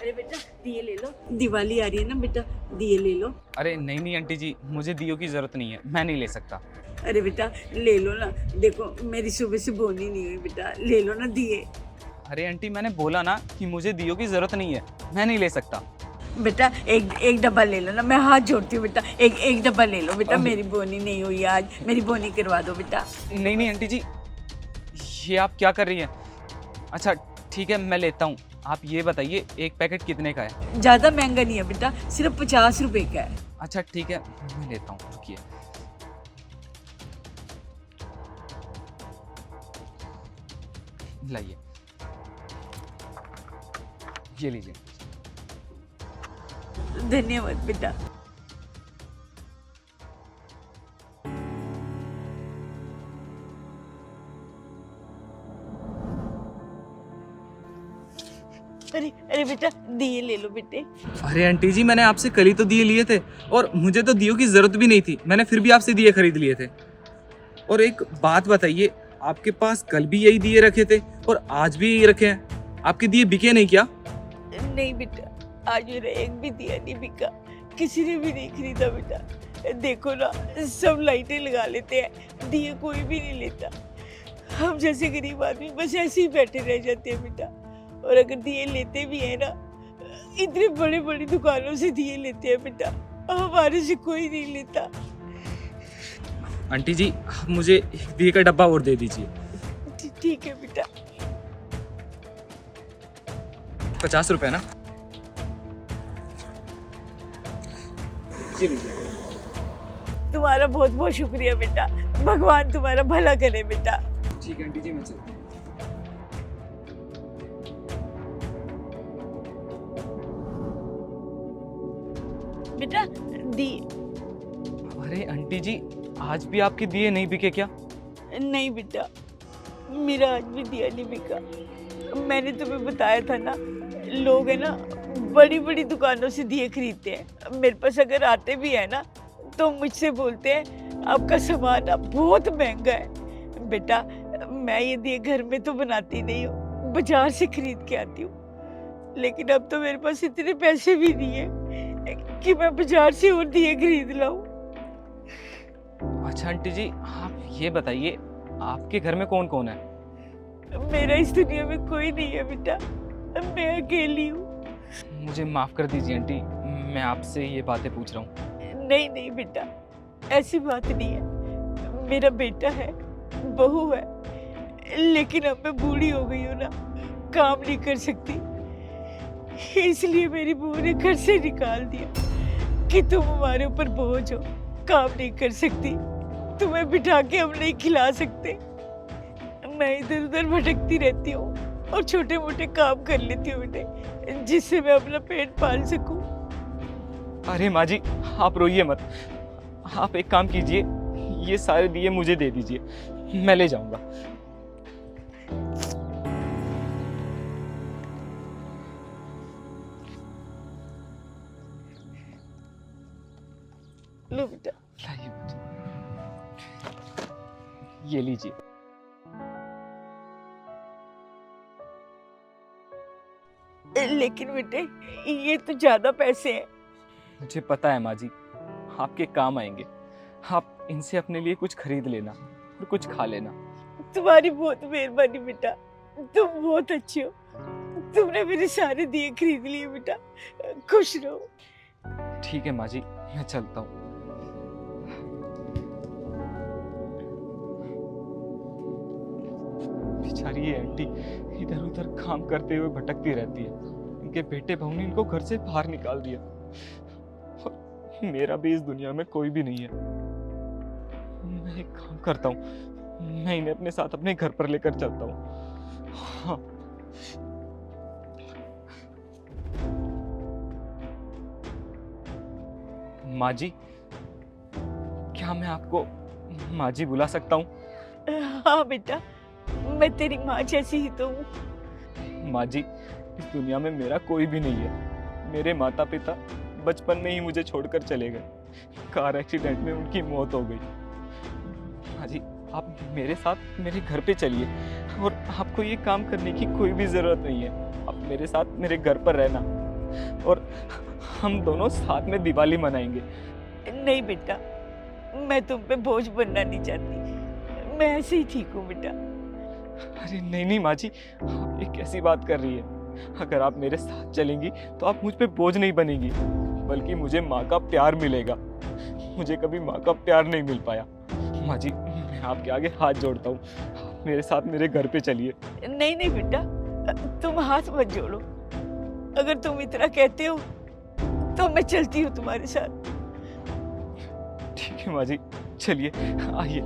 अरे बेटा दिए ले लो, दिवाली आ रही है ना बेटा, दिए ले लो। अरे नहीं नहीं आंटी जी, मुझे दियों की ज़रूरत नहीं है, मैं नहीं ले सकता। अरे बेटा ले लो ना, देखो मेरी सुबह से बोनी नहीं हुई बेटा, ले लो ना दिए। अरे आंटी मैंने बोला ना कि मुझे दियों की ज़रूरत नहीं है, मैं नहीं ले सकता। बेटा एक डब्बा ले लो ना, मैं हाथ जोड़ती हूँ बेटा, एक डब्बा ले लो बेटा, मेरी बोनी नहीं हुई आज, मेरी बोनी करवा दो बेटा। नहीं नहीं आंटी जी, ये आप क्या कर रही हैं? अच्छा ठीक है मैं लेता हूँ। आप ये बताइए एक पैकेट कितने का है? ज़्यादा महंगा नहीं है बेटा, सिर्फ 50 रुपए का है। अच्छा ठीक है मैं लेता हूँ, रुकिए। लाइए, ये लीजिए। धन्यवाद बेटा। अरे बेटा दिए ले लो बेटे। अरे आंटी जी मैंने आपसे कल ही तो दिए लिए थे और मुझे तो दियों की ज़रूरत भी नहीं थी, मैंने फिर भी आपसे दिए खरीद लिए थे। और एक बात बताइए, आपके पास कल भी यही दिए रखे थे और आज भी यही रखे हैं, आपके दिए बिके नहीं क्या? नहीं बेटा, आज मेरा एक भी दिया नहीं बिका, किसी ने भी नहीं खरीदा बेटा। देखो ना सब लाइटें लगा लेते हैं, दिए कोई भी नहीं लेता। हम जैसे गरीब आदमी बस ऐसे ही बैठे रह जाते हैं बेटा। और अगर दिए लेते भी है ना, इतने बड़े बड़ी दुकानों से दिए लेते हैं बेटा, हमारे से कोई नहीं लेता। आंटी जी आप मुझे एक दिए का डब्बा और दे दीजिए। ठीक है बेटा। 50 रुपए ना? तुम्हारा बहुत बहुत शुक्रिया बेटा, भगवान तुम्हारा भला करे बेटा। ठीक है आंटी जी मैं चलता हूँ। बेटा दी। अरे आंटी जी आज भी आपके दिए नहीं बिके क्या? नहीं बेटा, मेरा आज भी दिया नहीं बिका। मैंने तुम्हें बताया था ना, लोग है ना बड़ी बड़ी दुकानों से दिए खरीदते हैं। मेरे पास अगर आते भी है ना तो मुझसे बोलते हैं आपका सामान अब बहुत महंगा है। बेटा मैं ये दिए घर में तो बनाती नहीं हूँ, बाजार से खरीद के आती हूँ। लेकिन अब तो मेरे पास इतने पैसे भी नहीं है कि मैं बाजार से और दिए खरीद लाऊं। अच्छा आंटी जी आप ये बताइए आपके घर में कौन कौन है? मेरा इस दुनिया में कोई नहीं है बेटा, मैं अकेली हूँ। मुझे माफ़ कर दीजिए आंटी, मैं आपसे ये बातें पूछ रहा हूँ। नहीं नहीं बेटा, ऐसी बात नहीं है। मेरा बेटा है, बहू है, लेकिन अब मैं बूढ़ी हो गई हूँ ना, काम नहीं कर सकती। इसलिए मेरी बहू ने घर से निकाल दिया कि तुम हमारे ऊपर बोझ हो, काम नहीं कर सकती, तुम्हें बिठा के हम नहीं खिला सकते। मैं इधर उधर भटकती रहती हूँ और छोटे मोटे काम कर लेती हूँ बेटे, जिससे मैं अपना पेट पाल सकूं। अरे माँ जी आप रोइए मत, आप एक काम कीजिए, ये सारे दिए मुझे दे दीजिए, मैं ले जाऊंगा। लो बेटा। लाइए मुझे, ये लीजिए। लेकिन बेटे ये तो ज्यादा पैसे हैं। मुझे पता है माँ जी, आपके काम आएंगे, आप इनसे अपने लिए कुछ खरीद लेना और कुछ खा लेना। तुम्हारी बहुत मेहरबानी बेटा, तुम बहुत अच्छे हो। तुमने मेरे सारे दिए खरीद लिए बेटा, खुश रहो। ठीक है माँ जी मैं चलता हूँ। बेचारी ये आंटी इधर उधर काम करते हुए भटकती रहती है, इनके बेटे बहू ने इनको घर से बाहर निकाल दिया और मेरा भी इस दुनिया में कोई भी नहीं है। मैं एक काम करता हूँ, मैं इन्हें अपने साथ अपने घर पर लेकर चलता हूँ। हाँ। माँ जी क्या मैं आपको माँ जी बुला सकता हूँ? हाँ बेटा, मैं तेरी माँ जैसी ही तो हूँ। माँ जी इस दुनिया में मेरा कोई भी नहीं है, मेरे माता पिता बचपन में ही मुझे छोड़कर चले गए, कार एक्सीडेंट में उनकी मौत हो गई। माँ जी आप मेरे साथ मेरे घर पे चलिए और आपको ये काम करने की कोई भी ज़रूरत नहीं है, आप मेरे साथ मेरे घर पर रहना, और हम दोनों साथ में दिवाली मनाएंगे। नहीं बेटा, मैं तुम पे बोझ बनना नहीं चाहती। मैं ऐसे ही ठीक हूँ बेटा। अरे नहीं नहीं माँ जी, आप ये कैसी बात कर रही है? अगर आप मेरे साथ चलेंगी तो आप मुझ पे बोझ नहीं बनेगी, बल्कि मुझे माँ का प्यार मिलेगा। मुझे कभी माँ का प्यार नहीं मिल पाया। माँ जी, मैं आपके आगे हाथ जोड़ता हूँ, आप मेरे साथ मेरे घर पे चलिए। नहीं नहीं बेटा, तुम हाथ मत जोड़ो। अगर तुम इतना कहते हो तो मैं चलती हूँ तुम्हारे साथ। ठीक है माँ जी, चलिए आइए।